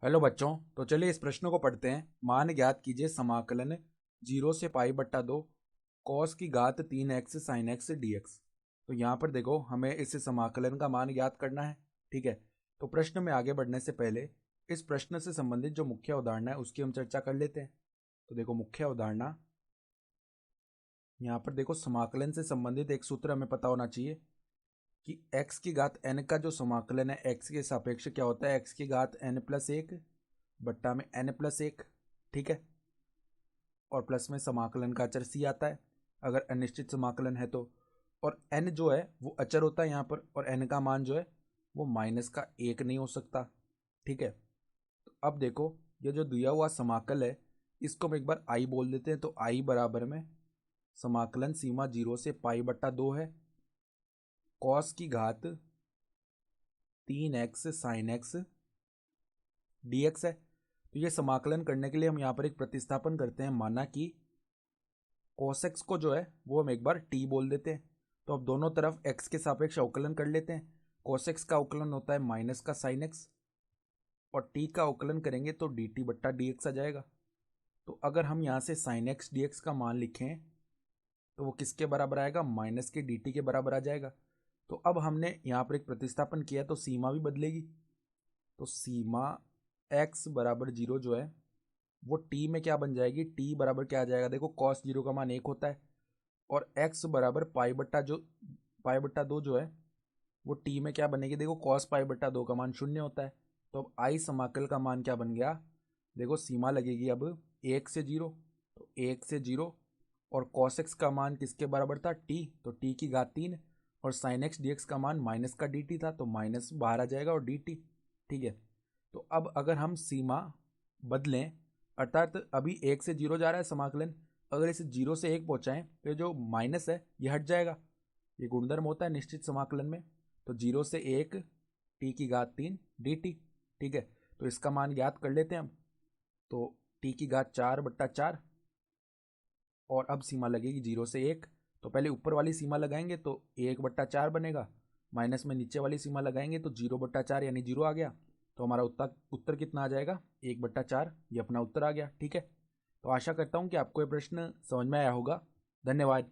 Hello बच्चों। तो चलिए इस प्रश्न को पढ़ते हैं। मान ज्ञात कीजिए समाकलन 0 से पाई बट्टा 2 कॉस की घात 3x sine x D x. तो यहाँ पर देखो हमें इस समाकलन का मान ज्ञात करना है। ठीक है, तो प्रश्न में आगे बढ़ने से पहले इस प्रश्न से संबंधित जो मुख्य उदाहरण है उसकी हम चर्चा कर लेते हैं। तो देखो मुख्य उदाहरण यहाँ पर देखो, समाकलन से संबंधित एक सूत्र हमें पता होना चाहिए कि x की घात n का जो समाकलन है x के सापेक्ष क्या होता है, x की घात n प्लस एक बट्टा में n प्लस एक। ठीक है, और प्लस में समाकलन का अचर c आता है अगर अनिश्चित समाकलन है तो। और n जो है वो अचर होता है यहाँ पर, और n का मान जो है वो माइनस का एक नहीं हो सकता। ठीक है, तो अब देखो ये जो दिया हुआ समाकल है इसको हम एक बार i बोल देते हैं। तो i बराबर में समाकलन सीमा 0 से पाई बट्टा 2 है, कॉस की घात 3x sine x D x है। तो ये समाकलन करने के लिए हम यहाँ पर एक प्रतिस्थापन करते हैं। माना कि कोसेक्स को जो है वो हम एक बार टी बोल देते हैं। तो अब दोनों तरफ x के सापेक्ष अवकलन कर लेते हैं। कोसेक्स का अवकलन होता है माइनस का साइन एक्स, और t का अवकलन करेंगे तो डी टी बट्टा डी एक्स आ जाएगा। तो अगर हम यहाँ से साइन एक्स डी एक्स का मान लिखें तो वो किसके बराबर आएगा, माइनस के डी टी के बराबर आ जाएगा। तो अब हमने यहाँ पर एक प्रतिस्थापन किया तो सीमा भी बदलेगी। तो सीमा x बराबर 0 जो है वो t में क्या बन जाएगी, t बराबर क्या आ जाएगा, देखो कॉस 0 का मान 1 होता है, और x बराबर पाई बट्टा 2 जो है वो t में क्या बनेगी, देखो कॉस पाई बट्टा 2 का मान 0 होता है। तो अब आई समाकल का मान क्या बन गया, देखो सीमा लगेगी अब 1 से 0, तो 1 से 0, और कॉस एक्स का मान किसके बराबर था, t, तो t की घात 3, और साइन एक्स डी एक्स का मान माइनस का dt था, तो माइनस बाहर आ जाएगा और dt। ठीक है, तो अब अगर हम सीमा बदलें, अर्थात अभी 1 से 0 जा रहा है समाकलन, अगर इसे 0 से 1 पहुंचाएं तो ये जो माइनस है ये हट जाएगा। ये गुणधर्म होता है निश्चित समाकलन में। तो 0 से 1 टी की घात 3 डी टी। ठीक है, तो इसका मान ज्ञात कर लेते हैं हम। तो टी की घात 4 बट्टा 4, और अब सीमा लगेगी 0 से 1। तो पहले ऊपर वाली सीमा लगाएंगे तो 1 बट्टा 4 बनेगा, माइनस में नीचे वाली सीमा लगाएंगे तो 0 बट्टा 4 यानी 0 आ गया। तो हमारा उत्तर कितना आ जाएगा, 1 बट्टा 4, ये अपना उत्तर आ गया। ठीक है, तो आशा करता हूँ कि आपको ये प्रश्न समझ में आया होगा। धन्यवाद।